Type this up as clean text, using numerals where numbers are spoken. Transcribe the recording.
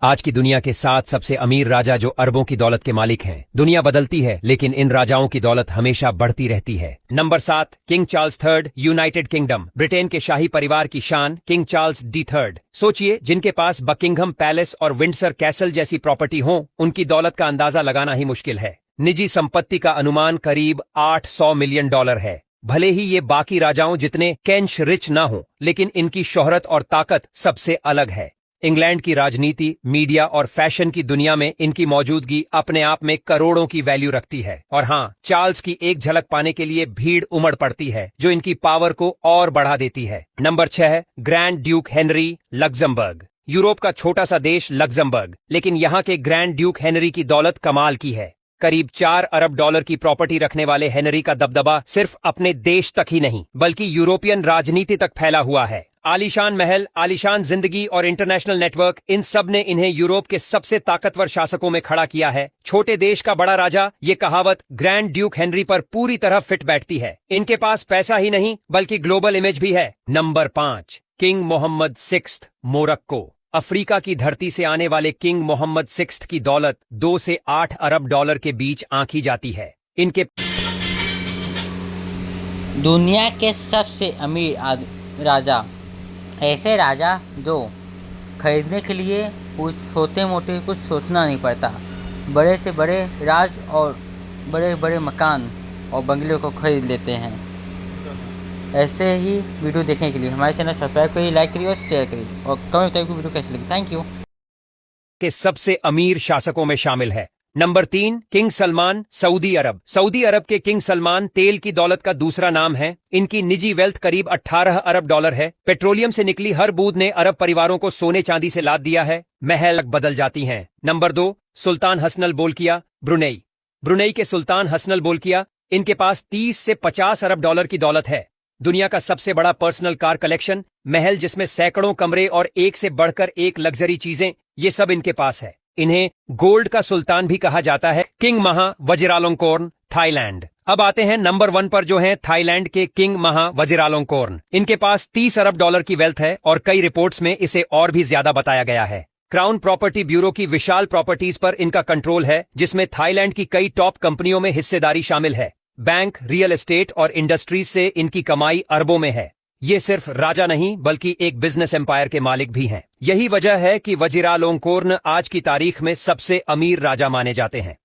आज की दुनिया के 7 सबसे अमीर राजा जो अरबों की दौलत के मालिक हैं। दुनिया बदलती है लेकिन इन राजाओं की दौलत हमेशा बढ़ती रहती है। Number 7, king Charles III, United kingdom. Britain के शाही परिवार की शान किंग चार्ल्स III। सोचिए, जिनके पास बकिंघम पैलेस और विंडसर कैसल जैसी प्रॉपर्टी हो, उनकी दौलत का अंदाजा लगाना ही मुश्किल है। निजी संपत्ति का अनुमान करीब $800 मिलियन है। भले ही ये बाकी राजाओं जितने कैश रिच ना हो, लेकिन इनकी शोहरत और ताकत सबसे अलग है। इंग्लैंड की राजनीति, मीडिया और फैशन की दुनिया में इनकी मौजूदगी अपने आप में करोड़ों की वैल्यू रखती है। और हाँ, चार्ल्स की एक झलक पाने के लिए भीड़ उमड़ पड़ती है, जो इनकी पावर को और बढ़ा देती है। Number 6, grand Duke Henry, Luxembourg. Europe का छोटा सा देश लग्जमबर्ग, लेकिन यहाँ के ग्रैंड ड्यूक हेनरी की दौलत कमाल की है। करीब $4 अरब की प्रॉपर्टी रखने वाले हेनरी का दबदबा सिर्फ अपने देश तक ही नहीं, बल्कि यूरोपियन राजनीति तक फैला हुआ है। आलीशान महल, आलीशान जिंदगी और इंटरनेशनल नेटवर्क, इन सब ने इन्हें यूरोप के सबसे ताकतवर शासकों में खड़ा किया है। छोटे देश का बड़ा राजा, ये कहावत ग्रैंड ड्यूक हेनरी पर पूरी तरह फिट बैठती है। इनके पास पैसा ही नहीं बल्कि ग्लोबल इमेज भी है। Number 5, king Mohammed VI, Morocco. Africa की धरती से आने वाले किंग मोहम्मद VI की दौलत 2 से 8 अरब डॉलर के बीच आंकी जाती है। इनके दुनिया के सबसे अमीर राजा, ऐसे राजा जो खरीदने के लिए कुछ छोटे मोटे कुछ सोचना नहीं पड़ता, बड़े से बड़े राज और बड़े बड़े मकान और बंगले को खरीद लेते हैं। ऐसे ही वीडियो देखने के लिए हमारे चैनल सब्सक्राइब करिए, लाइक करिए और शेयर करिए, और कमेंट बताइए वीडियो कैसी लगी। Thank you. के सबसे अमीर शासकों में शामिल है। नंबर 3, किंग सलमान, सऊदी अरब। सऊदी अरब के किंग सलमान तेल की दौलत का दूसरा नाम है। इनकी निजी वेल्थ करीब $18 अरब है। पेट्रोलियम से निकली हर बूंद ने अरब परिवारों को सोने चांदी से लाद दिया है। महल बदल जाती हैं। नंबर 2, सुल्तान हसनल बोल्किया, ब्रुनेई। ब्रुनेई के सुल्तान हसनल बोल्किया, इनके पास 30 से 50 अरब डॉलर की दौलत है। दुनिया का सबसे बड़ा पर्सनल कार कलेक्शन, महल जिसमें सैकड़ों कमरे और एक से बढ़कर एक लग्जरी चीजें, ये सब इनके पास है। इन्हें गोल्ड का सुल्तान भी कहा जाता है। किंग महा वजिरालोंगकोर्न, थाईलैंड। अब आते हैं नंबर 1 पर, जो हैं थाईलैंड के किंग महा वजिरालोंगकोर्न। इनके पास 30 अरब डॉलर की वेल्थ है और कई रिपोर्ट्स में इसे और भी ज्यादा बताया गया है। क्राउन प्रॉपर्टी ब्यूरो की विशाल प्रॉपर्टीज पर इनका कंट्रोल है, जिसमें थाईलैंड की कई टॉप कंपनियों में हिस्सेदारी शामिल है। बैंक, रियल एस्टेट और इंडस्ट्रीज से इनकी कमाई अरबों में है। ये सिर्फ राजा नहीं बल्कि एक बिजनेस एम्पायर के मालिक भी हैं। यही वजह है कि वजिरालोंगकोर्न आज की तारीख में सबसे अमीर राजा माने जाते हैं।